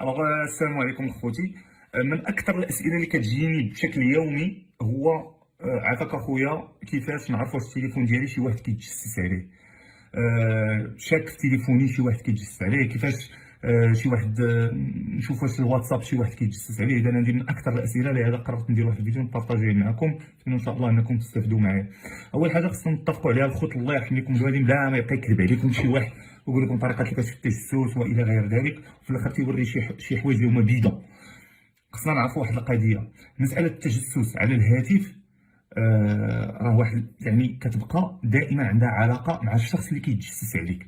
السلام عليكم خوتي. من اكثر الاسئله اللي كتجيني بشكل يومي هو عافاك اخويا، كيفاش نعرف واش التليفون ديالي شي واحد كيتجسس عليه. شاك في تليفوني شي واحد كيتجسس عليه، كيفاش شي واحد نشوف واش الواتساب شي واحد كيتجسس عليه. اذا هذه من اكثر الاسئله، لهذا قررت ندير واحد الفيديو نبارطاجيه معكم، ان شاء الله انكم تستافدوا معايا. اول حاجه خصنا نتفقوا عليها الخوت، الله يرحم لكم الوالدين، بلا ما يبقى يكذب عليكم شي واحد ويقول لكم طريقه كيفاش التجسس والى غير ذلك، وفي الاخر تيوري شي حوايج اللي هما بيضه. خصنا نعرفوا واحد القضيه، مساله التجسس على الهاتف راه واحد يعني كتبقى دائما عندها علاقه مع الشخص اللي كيتجسس عليك.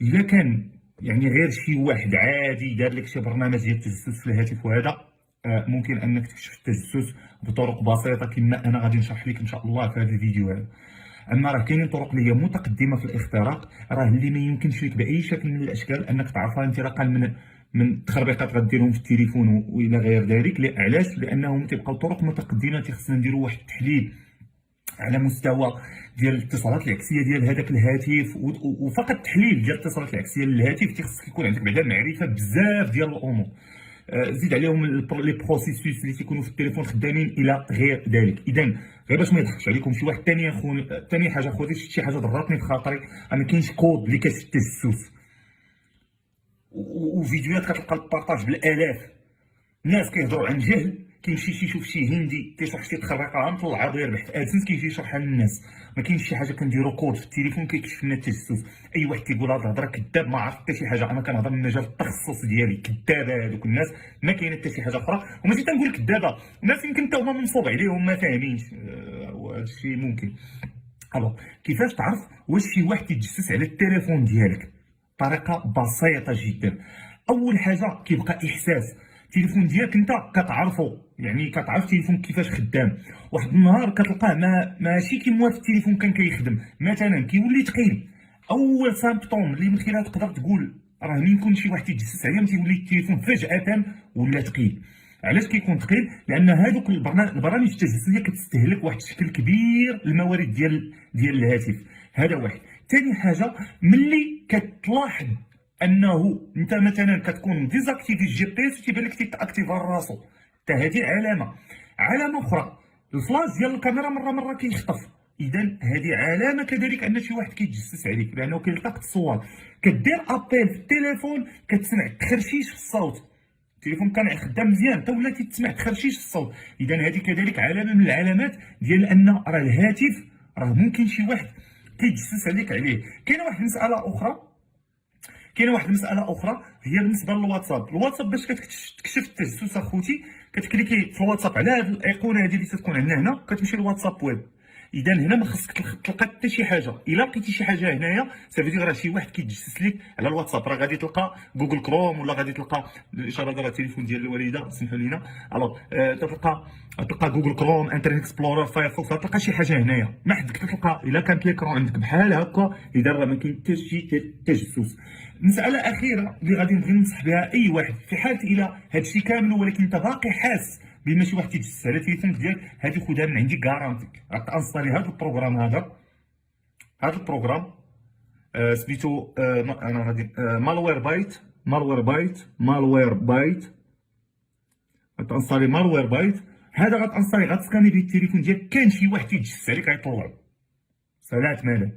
اذا كان يعني غير شي واحد عادي دار لك شي برنامج ديال التجسس في الهاتف، وهذا ممكن انك تكتشف التجسس بطرق بسيطه كما انا غادي نشرح لك ان شاء الله في هذا الفيديو هذا. اما راه كاينين طرق اللي هي متقدمه في الاختراق، راه اللي ما يمكنش لك باي شكل من الاشكال انك تعرفها انطلاقا من التخربيقات غديرهم في التليفون والى غير ذلك. علاش؟ لانهم تيبقاو طرق متقدمه، خصنا نديروا واحد التحليل على مستوى ديال الاتصالات العكسيه ديال هذاك الهاتف، وفقط التحليل ديال الاتصالات العكسيه للهاتف تيخصك يكون عندك بعدا معرفه بزاف ديال الامور. زيد عليهم لي بروسيسوس اللي تيكونوا في التليفون خدامين الى غير ذلك. اذا غير باش ما يضحكش عليكم شي واحد ثاني ثاني حاجه خوتي، شي حاجه ضراتني في خاطري، ما كاينش كود اللي كتشف التجسس، وفيديوهات كتلقى البارطاج بالالاف، ناس كيهضروا عن جهل، كيمشي يشوف شي هندي تيشرح شي تخريقه مطلعه داير بحث ادسنس كيجي يشرحها للناس. ما كاينش شي حاجه كنديروا كود في التليفون كيكشف لنا التجسس. اي واحد كيقول هاد الهضره كذاب، ما عرف حتى شي حاجه. انا كنهضر من مجال التخصص ديالي، كذابه هذوك الناس، ما كاين حتى شي حاجه اخرى. وماشي تنقول كذابه، الناس يمكن حتى هما منصوب عليهم ما فاهمينش وهذا الشيء ممكن. الوغ كيفاش تعرف واش شي واحد كيتجسس على التليفون ديالك؟ طريقه بسيطه جدا. اول حاجه كيبقى احساس التليفون ديالك انت كتعرفو، يعني كتعرف التليفون كيفاش خدام. واحد النهار كتلقاه ماشي كيما في التليفون كان كيخدم، مثلا كيولي ثقيل. اول سامبطوم اللي من خلالها تقدر تقول راه مين يكون شي واحد تيتجسس عليهم، تيولي التليفون فجاه ولا ثقيل. علاش كيكون ثقيل؟ لان هذوك البرامج التجسسيه كتستهلك واحد الشكل كبير الموارد ديال الهاتف. هذا واحد. ثاني حاجه، ملي كتلاحظ انه انت مثلا كتكون ديزاكتيفي الجي بي اس وتيبان لك تيتاكتيفا راسو، حتى هذه علامه اخرى. الفلاش ديال الكاميرا مره كيخطف، اذا هذه علامه كذلك ان شي واحد كيتجسس عليك، لانه كيلتقط الصور. كدير ابيل في التليفون كتسمع تخرشيش في الصوت، التليفون كان خدام مزيان حتى ولا تسمع تخرشيش في الصوت. اذا هذه كذلك علامه من العلامات ديال ان راه الهاتف راه ممكن شي واحد كيتجسس عليه. كاينه واحد المساله اخرى هي بالنسبه للواتساب. الواتساب باش كتكشف التجسس اخوتي، كتكليكي في الواتساب على هذه الايقونه هذه اللي تكون عندنا هنا، كتمشي للواتساب ويب. اذا هنا ما خصك تلقى حتى شي حاجه. الا لقيتي شي حاجه هنايا سافيدي راه شي واحد كيتجسس لك على الواتساب. راه غادي تلقى جوجل كروم، ولا غادي تلقى الاشاره ديال التليفون ديال الوالده، سمحوا لينا. الوغ تلقى جوجل كروم، انترنت اكسبلورر، فايرفوكس، تلقى شي حاجه هنايا. ما حدك تلقى الا كانت ليكرون عندك بحال هكا، اذا راه ما كاين حتى شي تجسس. مساله اخيره اللي غادي نبغي ننصح بها اي واحد في حاله الى هذا الشيء كامل ولكن انت باقي حاس بما شي واحد تيتجسس على التليفون ديالك، هذه خذها من عندي كارانتي. غتانستالي هذا البروغرام سميتو انا غادي مالوير بايت. غتانستالي مالوير بايت. هذا غتانستالي غتسكاني به التليفون ديالك، كان شي واحد تيتجسس عليك غيطلعو صلاة مالا.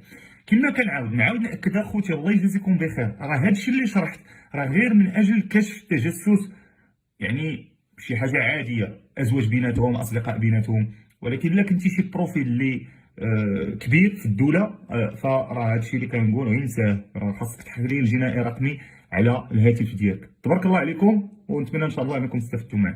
كما كنعاود ناكد اخوتي، الله يجازيكم بخير، راه هادشي اللي شرحت راه غير من اجل كشف التجسس، يعني شي حاجه عاديه، ازواج بيناتهم، اصدقاء بيناتهم. ولكن الا كنتي شي بروفيل اللي كبير في الدوله، فراه هادشي اللي كنقول انساه، راه خاصك تحرير جنائي رقمي على الهاتف ديالك. تبارك الله عليكم، ونتمنى ان شاء الله انكم استفدتوا معي.